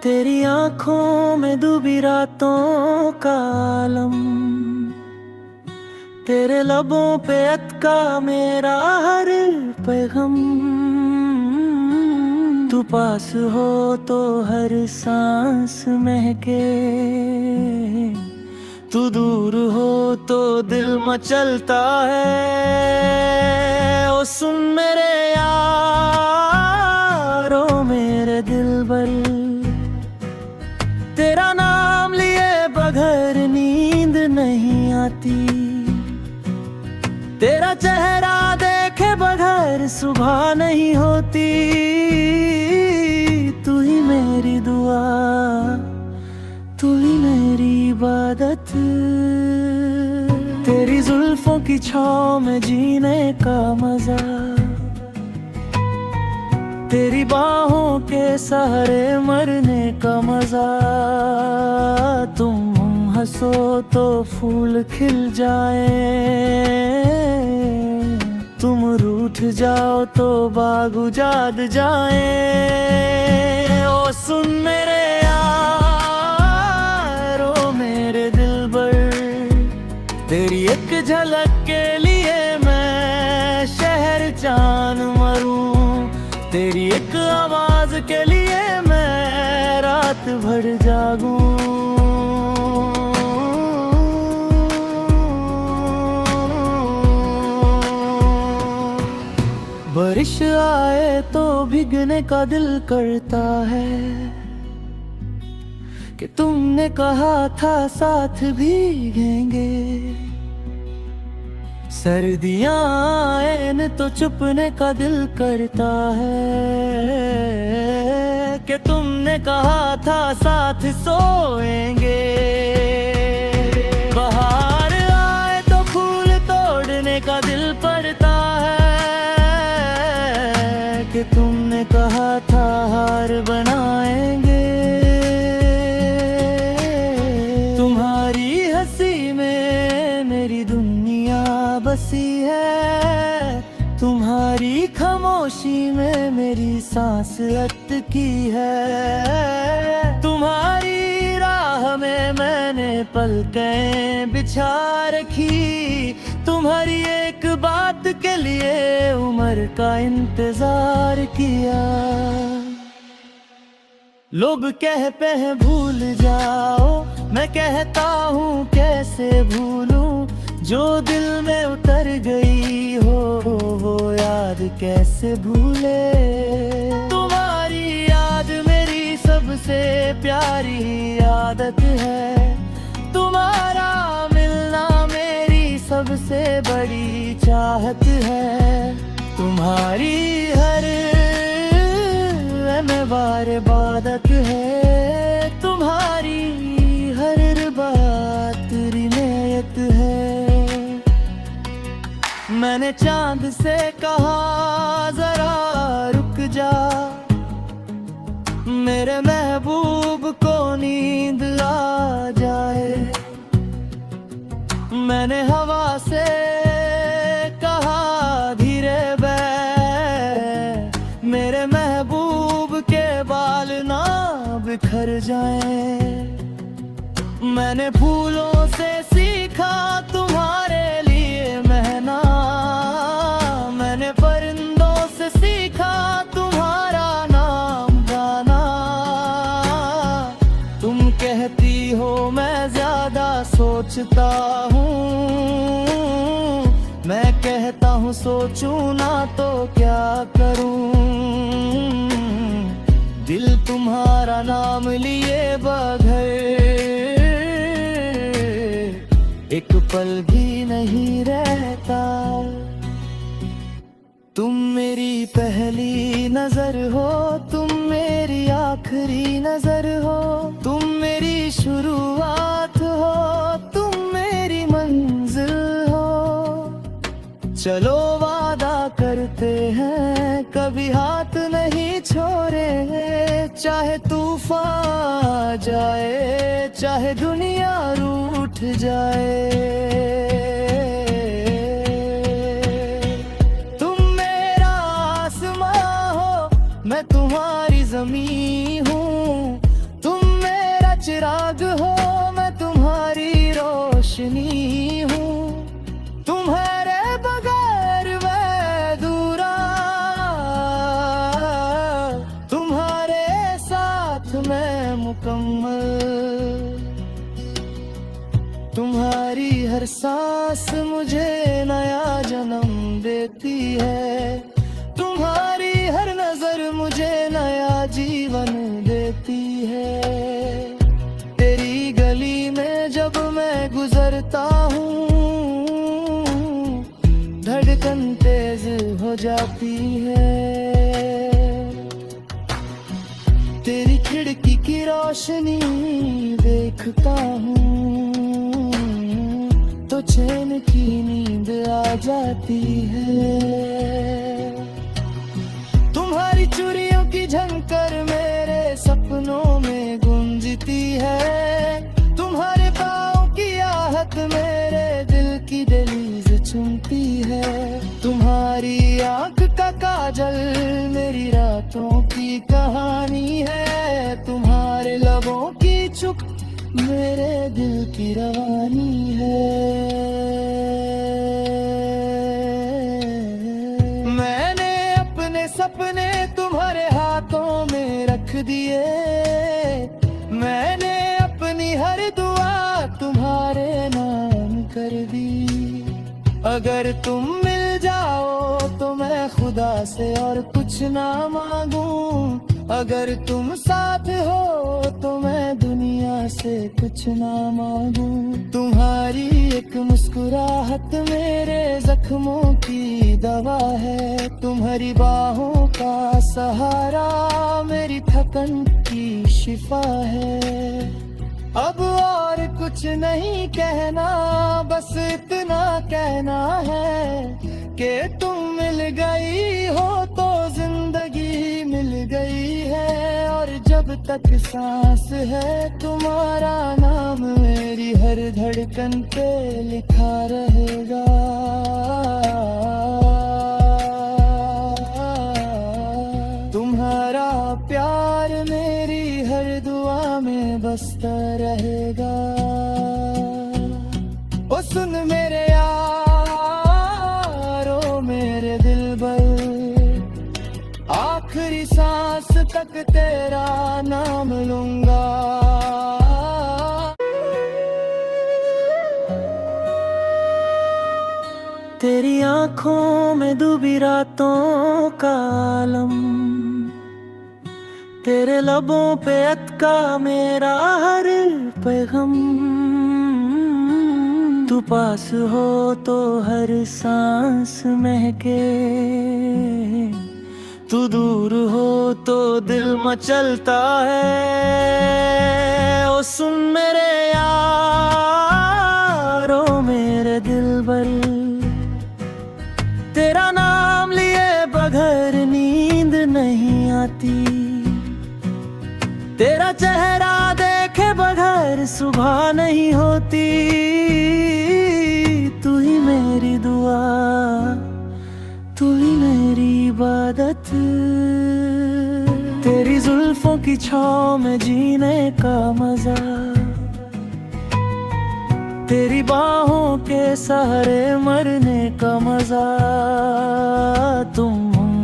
तेरी आंखों में डूबी रातों का आलम, तेरे लबों पे अटका मेरा हर पैगम। तू पास हो तो हर सांस महके, तू दूर हो तो दिल मचलता है। ओ सुन मेरे यारो मेरे दिलबर, तेरा नाम लिए बगैर नींद नहीं आती, तेरा चेहरा देखे बगैर सुबह नहीं होती। तू ही मेरी दुआ, तू ही मेरी इबादत, तेरी जुल्फों की छाँव में जीने का मजा, तेरी बाहों के सहारे मरने का मजा। तुम हंसो तो फूल खिल जाए, तुम रूठ जाओ तो बाग उजाड़ जाए। ओ सुन मेरे यारो मेरे दिलबर, तेरी एक झलक के लिए मैं शहर जान मरूं, तेरी एक आवाज के लिए मैं रात भर जागूं। बारिश आए तो भीगने का दिल करता है, कि तुमने कहा था साथ भीगेंगे। सर्दियाँ आए न तो चुपने का दिल करता है, कि तुमने कहा था साथ सोएंगे। बाहर आए तो फूल तोड़ने का दिल पड़ता है, कि तुमने कहा था हार बनाएंगे। तुम्हारी हंसी में मेरी दुनिया बसी है, तुम्हारी खामोशी में मेरी सांस अटकी है। तुम्हारी राह में मैंने पलकें बिछा रखी, तुम्हारी एक बात के लिए उम्र का इंतजार किया। लोग कहते हैं भूल जाओ, मैं कहता हूँ कैसे भूलूं, जो दिल में उतर गई हो वो याद कैसे भूले। तुम्हारी याद मेरी सबसे प्यारी आदत है, तुम्हारा मिलना मेरी सबसे बड़ी चाहत है। तुम्हारी हर बार इबादत है, तुम्हारी हर बात रिनायत है। मैंने चांद से कहा जरा रुक जा, मेरे महबूब को नींद आ जाए। मैंने हवा से कहा धीरे बह, मेरे महबूब के बाल ना बिखर जाएं। मैंने फूलों से सीखा तुम्हारे लिए महना, मैंने परिंदों से सीखा तुम्हारा नाम गाना। तुम कहती हो मैं ज्यादा सोचता हूँ, मैं कहता हूँ सोचूं ना तो क्या करूँ। दिल तुम्हारा नाम लिए बगैर एक पल भी नहीं रहता। तुम मेरी पहली नजर हो, तुम मेरी आखिरी नजर हो, तुम मेरी शुरुआत हो, तुम मेरी मंजिल हो। चलो वादा करते हैं कभी हाथ नहीं छोड़ेंगे, चाहे तूफान आ जाए, चाहे दुनिया रूठ जाए। तुम मेरा आसमां हो, मैं तुम्हारी ज़मीं हूँ, चिराग हो, मैं तुम्हारी रोशनी हूँ। तुम्हारे बगैर मैं अधूरा, तुम्हारे साथ मैं मुकम्मल। तुम्हारी हर सांस मुझे नया जन्म देती है, तुम्हारी हर नजर मुझे नया जीवन देती है। तेरी गली में जब मैं गुजरता हूँ, धड़कन तेज हो जाती है। तेरी खिड़की की रोशनी देखता हूँ तो चैन की नींद आ जाती है। तुम्हारी चूड़ियों की झंकर मेरे सपनों में गूंजती है, तुम्हारे पाँव की आहट मेरे दिल की दहलीज चुमती है। तुम्हारी आंख का काजल मेरी रातों की कहानी है, तुम्हारे लबों की चुप मेरे दिल की रवानी है। मैंने अपने सपने तुम्हारे हाथों में रख दिए, मैंने अपनी हर दुआ तुम्हारे नाम कर दी। अगर तुम मिल जाओ तो मैं खुदा से और कुछ ना मांगूं, अगर तुम साथ हो तो मैं दुनिया से कुछ ना मांगूं। तुम्हारी एक मुस्कुराहट मेरे जख्मों की दवा है, तुम्हारी बाहों का सहारा मेरी थकन की शिफा है। अब और कुछ नहीं कहना, बस इतना कहना है कि तुम मिल गई हो तो जिंदगी मिल गई है। और जब तक सांस है तुम्हारा नाम मेरी हर धड़कन पे लिखा रहेगा। तुम्हारा प्यार मेरी हर दुआ में बसता रहेगा। ओ सुन मेरे यारो मेरे दिलबर, आखिरी सांस तक तेरा नाम लूंगा। तेरी आंखों में डूबी रातों का आलम, तेरे लबों पे अटका मेरा हर पैगम। तू पास हो तो हर सांस महके, तू दूर हो तो दिल मचलता है। ओ सुन मेरे यारो मेरे दिलबर, तेरा नाम लिए बगैर नींद नहीं आती, तेरा चेहरा देखे बगैर सुबह नहीं होती। तू ही मेरी दुआ, तू ही मेरी इबादत, तेरी जुल्फों की छाँव में जीने का मजा, तेरी बाहों के सहारे मरने का मजा। तुम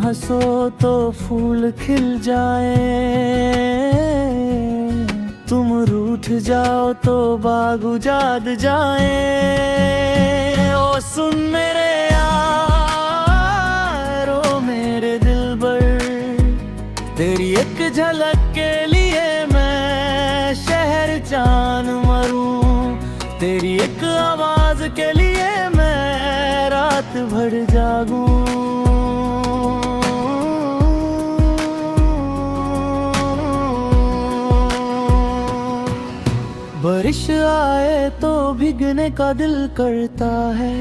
हंसो तो फूल खिल जाए, तुम रूठ जाओ तो बाग उजाड़ जाए। ओ सुन मेरे यारो मेरे दिलबर, तेरी एक झलक के लिए मैं शहर जान मरूं, तेरी एक आवाज के लिए मैं रात भर जागूं। बारिश आए तो भीगने का दिल करता है,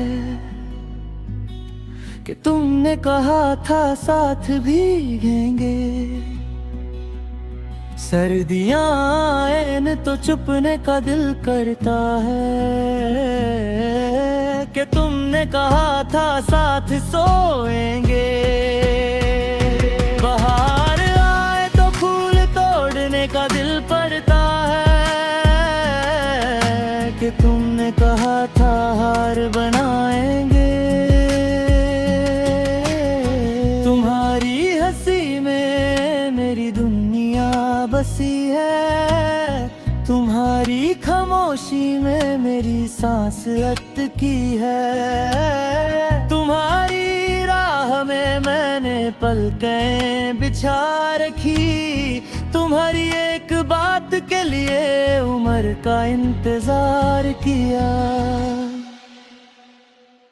कि तुमने कहा था साथ भीगेंगे। सर्दियाँ आए न तो चुपने का दिल करता है, कि तुमने कहा था साथ सोएंगे। बहार आए तो फूल तोड़ने का दिल पड़ता है, बसी है, तुम्हारी खामोशी में मेरी सांस अटकी है। तुम्हारी राह में मैंने पलकें बिछा रखी, तुम्हारी एक बात के लिए उम्र का इंतजार किया।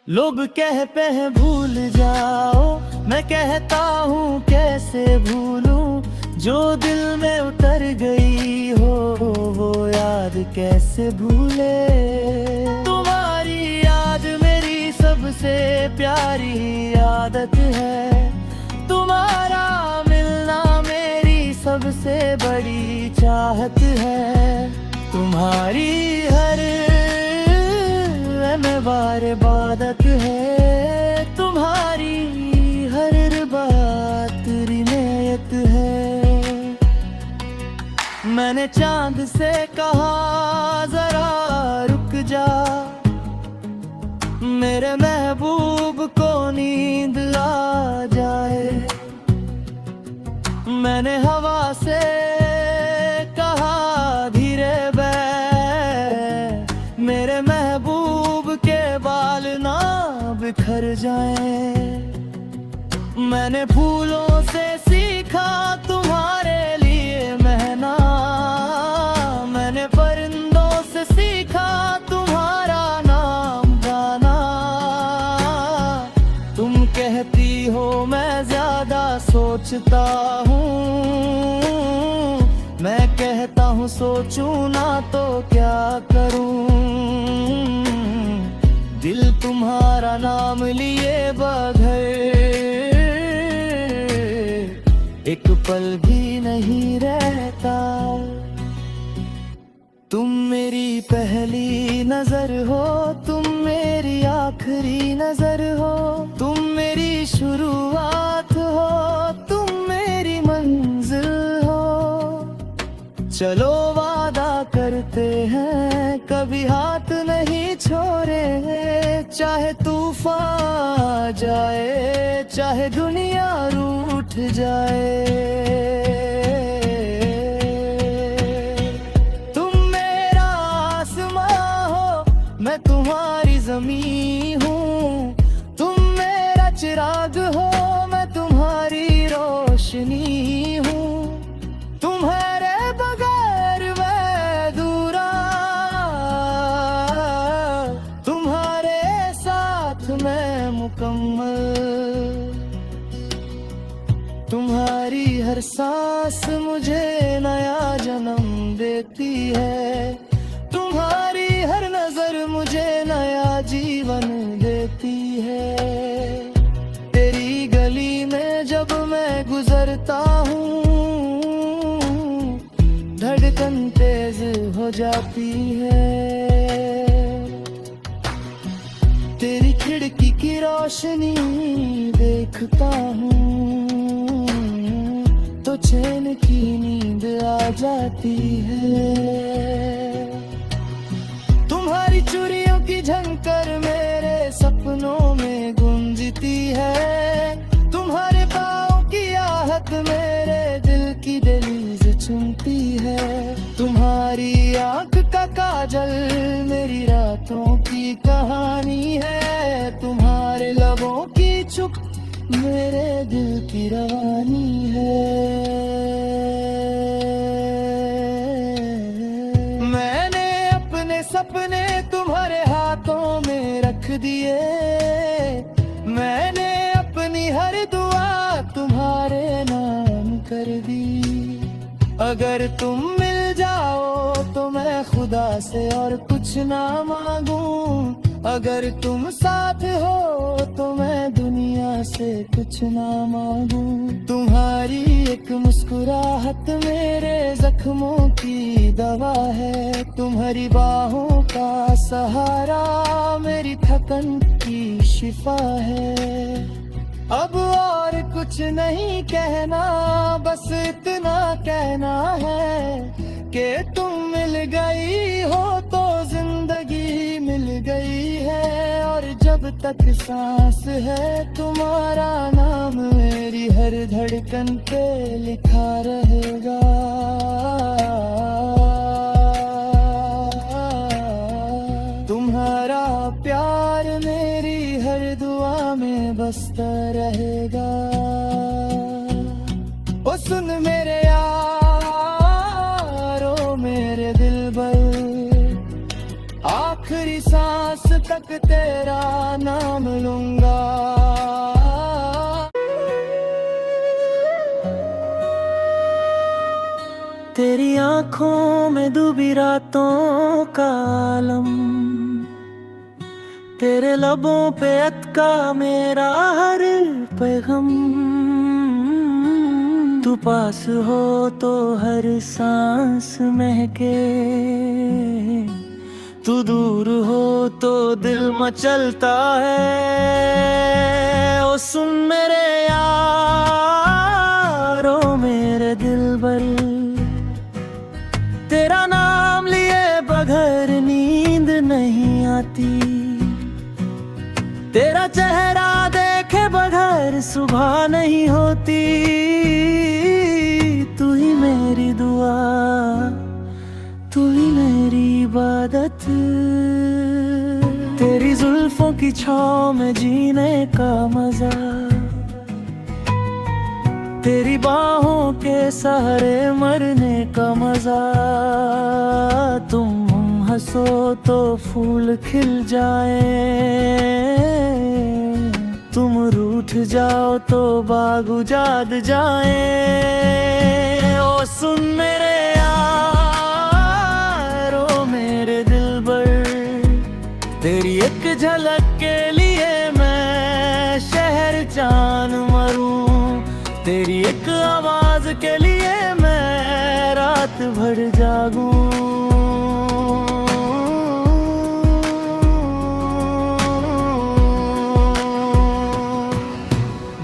लोग कहते हैं भूल जाओ, मैं कहता हूँ कैसे भूलूं, जो दिल में उतर गई हो वो याद कैसे भूले। तुम्हारी याद मेरी सबसे प्यारी आदत है, तुम्हारा मिलना मेरी सबसे बड़ी चाहत है। तुम्हारी हर बार इबादत है, तुम्हारी हर बात रिनायत है। मैंने चांद से कहा जरा रुक जा, मेरे महबूब को नींद आ जाए। मैंने हवा से कहा धीरे बह, मेरे महबूब के बाल ना बिखर जाएं। मैंने फूलों से सीखा तुम्हारे लिए महना, मैंने परिंदों से सीखा तुम्हारा नाम गाना। तुम कहती हो मैं ज्यादा सोचता हूँ, मैं कहता हूँ सोचूं ना तो क्या करूँ। दिल तुम्हारा नाम लिए बगैर एक पल भी नहीं रहता। तुम मेरी पहली नजर हो, तुम मेरी आखिरी नजर हो, तुम मेरी शुरुआत हो, तुम मेरी मंजिल हो। चलो वादा करते हैं कभी हाथ नहीं छोड़ेंगे, चाहे तूफान आ जाए, चाहे दुनिया रूठ जाए। तुम मेरा आसमां हो, मैं तुम्हारी ज़मीं हूँ, तुम मेरा चिराग हो, मैं तुम्हारी रोशनी हूँ। तुम्हारे बगैर मैं अधूरा, तुम्हारे साथ मैं मुकम्मल। तुम्हारी हर सांस मुझे नया जन्म देती है, तुम्हारी हर नजर मुझे नया जीवन देती है। तेरी गली में जब मैं गुजरता हूँ, धड़कन तेज हो जाती है। तेरी खिड़की की रोशनी देखता हूँ तो चैन की नींद आ जाती है। तुम्हारी चूड़ियों की झंकर मेरे सपनों में गूंजती है, तुम्हारे पाँव की आहट मेरे दिल की दहलीज चुमती है। तुम्हारी आंख का काजल मेरी रातों की कहानी है, तुम्हारे लबों की चुप मेरे दिल की रवानी है। मैंने अपने सपने तुम्हारे हाथों में रख दिए, मैंने अपनी हर दुआ तुम्हारे नाम कर दी। अगर तुम मिल जाओ तो मैं खुदा से और कुछ ना मांगूं, अगर तुम साथ हो तो मैं दुनिया से कुछ ना मांगूं। तुम्हारी एक मुस्कुराहट मेरे जख्मों की दवा है, तुम्हारी बाहों का सहारा मेरी थकन की शिफा है। अब और कुछ नहीं कहना, बस इतना कहना है कि तुम मिल गई हो तो जिंदगी मिल गई है। और जब तक सांस है तुम्हारा नाम मेरी हर धड़कन पे लिखा रहेगा। बसता रहेगा। ओ सुन मेरे यारो मेरे दिलबर, आखिरी सांस तक तेरा नाम लूंगा। तेरी आंखों में डूबी रातों का आलम, तेरे लबों पे अटका मेरा हर पैगम। तू पास हो तो हर सांस महके, तू दूर हो तो दिल मचलता है। ओ सुन मेरे यारो मेरे दिलबर, तेरा नाम लिए बगैर नींद नहीं आती, तेरा चेहरा देखे बगैर सुबह नहीं होती। तू ही मेरी दुआ, तू ही मेरी इबादत, तेरी जुल्फों की छाँव में जीने का मजा, तेरी बाहों के सहारे मरने का मजा। तुम हंसो तो फूल खिल जाए, तुम रूठ जाओ तो बाग उजाड़ जाए। ओ सुन मेरे यारो मेरे दिलबर, तेरी एक झलक के लिए मैं शहर जान मरूं, तेरी एक आवाज के लिए मैं रात भर जागूं।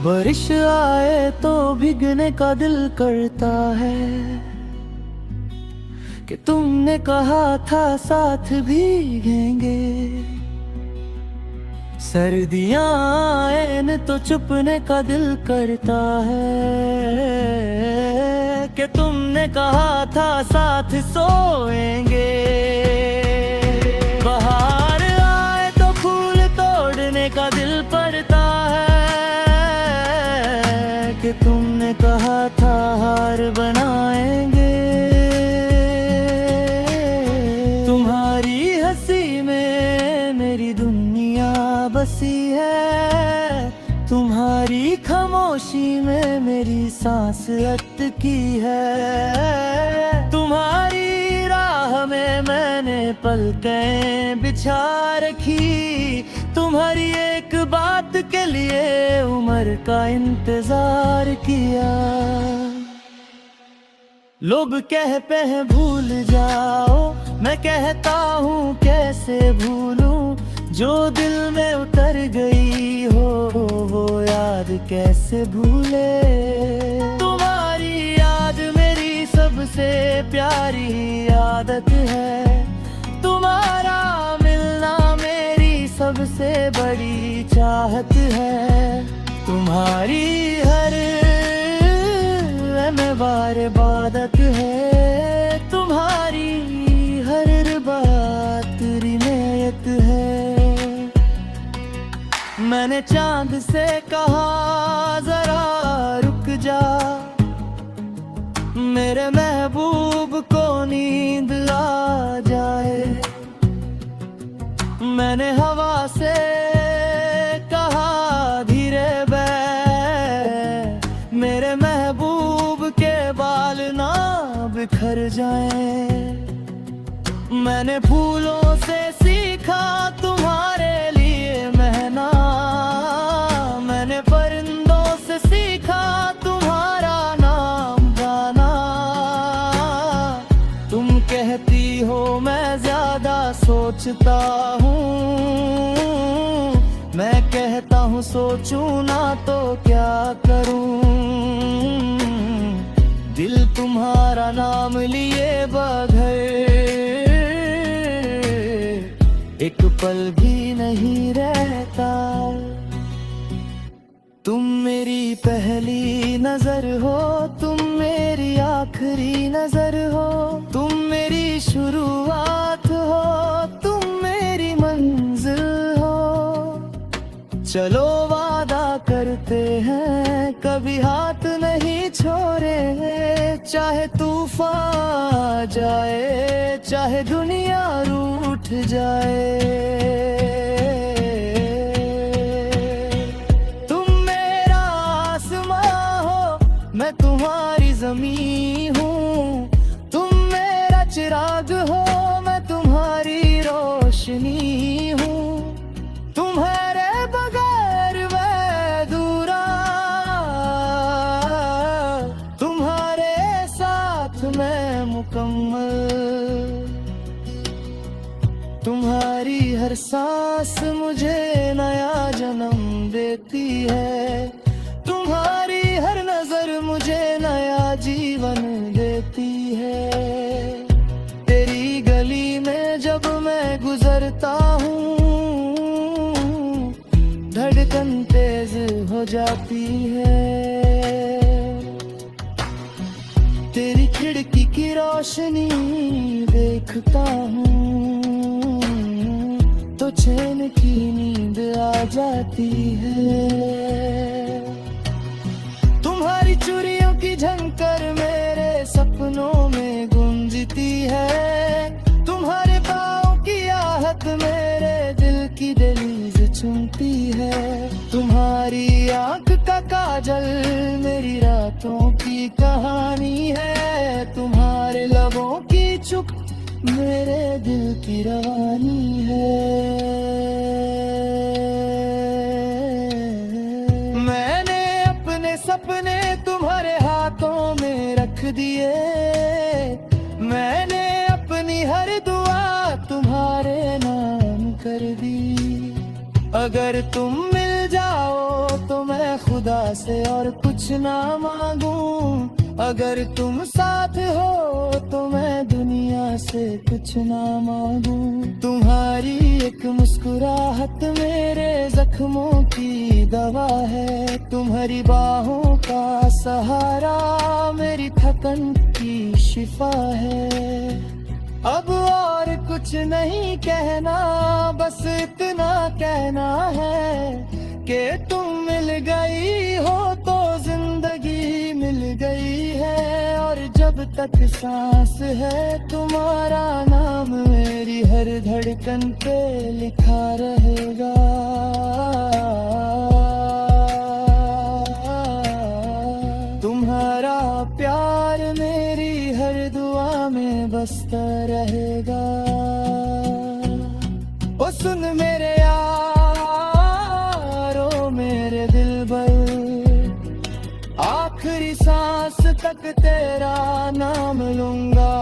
बारिश आए तो भीगने का दिल करता है, कि तुमने कहा था साथ भीगेंगे। सर्दियाँ आए न तो चुपने का दिल करता है, कि तुमने कहा था साथ सोएंगे। बाहर आए तो फूल तोड़ने का दिल पड़ता है, कि तुमने कहा था हार बनाएंगे। तुम्हारी हंसी में मेरी दुनिया बसी है, तुम्हारी खामोशी में मेरी सांस अटकी है। तुम्हारी राह में मैंने पलकें बिछा रखी, तुम्हारी एक बात के लिए उम्र का इंतजार किया। लोग कहते हैं भूल जाओ, मैं कहता हूँ कैसे भूलूं, जो दिल में उतर गई हो वो याद कैसे भूले। तुम्हारी याद मेरी सबसे प्यारी आदत है, तुम्हारा मिलना मेरी सबसे बड़ी चाहत है। तुम्हारी हर बार इबादत है, तुम्हारी हर बात रिनायत है। मैंने चांद से कहा जरा रुक जा, मेरे महबूब को नींद आ जाए। मैंने हवा से कहा धीरे बैठ, मेरे महबूब के बाल ना बिखर जाएं। मैंने फूलों से सीखा तुम्हारे लिए महना, मैंने परिंदों से सीखा तुम्हारा नाम गाना। तुम कहती हो मैं ज्यादा सोचता हूँ, मैं कहता हूँ सोचूं ना तो क्या करूँ। दिल तुम्हारा नाम लिए बगैर एक पल भी नहीं रहता। तुम मेरी पहली नजर हो, तुम मेरी आखिरी नजर हो, तुम मेरी शुरुआत हो, तुम मेरी मंजिल हो। चलो वादा रहते हैं, कभी हाथ नहीं छोड़े। चाहे तूफान आ जाए, चाहे दुनिया रूठ जाए, तुम मेरा आसमां हो, मैं तुम्हारी ज़मीं हूँ। तुम मेरा चिराग हो, मैं तुम्हारी रोशनी हूँ। तुम्हारे बगैर मैं अधूरा, तुम्हारे साथ मैं मुकम्मल। तुम्हारी हर सांस मुझे नया जन्म देती है, तुम्हारी हर नजर मुझे नया जीवन देती है। तेरी गली में जब मैं गुजरता हूँ, धड़कन तेज हो जाती है। तेरी खिड़की की रोशनी देखता हूँ तो चैन की नींद आ जाती है। तुम्हारी चूड़ियों की झंकर मेरे सपनों में गूंजती है। तुम्हारे पाँव की आहट मेरे दिल की दहलीज चुमती है। तुम्हारी आंख का काजल मेरी रातों की कहानी है। तुम्हारे लबों की चुप मेरे दिल की रवानी है। मैंने अपने सपने तुम्हारे हाथों में रख दिए, मैंने अपनी हर दुआ तुम्हारे नाम कर दी। अगर तुम मिल जाओ तो मैं खुदा से और कुछ ना मांगूं। अगर तुम साथ हो तो मैं दुनिया से कुछ ना मांगूं। तुम्हारी एक मुस्कुराहट मेरे जख्मों की दवा है। तुम्हारी बाहों का सहारा मेरी थकन की शिफा है। अब और कुछ नहीं कहना, बस इतना कहना है कि तुम मिल गई हो तो जिंदगी मिल गई है। और जब तक सांस है तुम्हारा नाम मेरी हर धड़कन पे लिखा रहेगा। तुम्हारा प्यार मेरी हर दुआ में बसता रहेगा। ओ सुन मेरे यारो मेरे दिलबर, आखिरी सांस तक तेरा नाम लूंगा।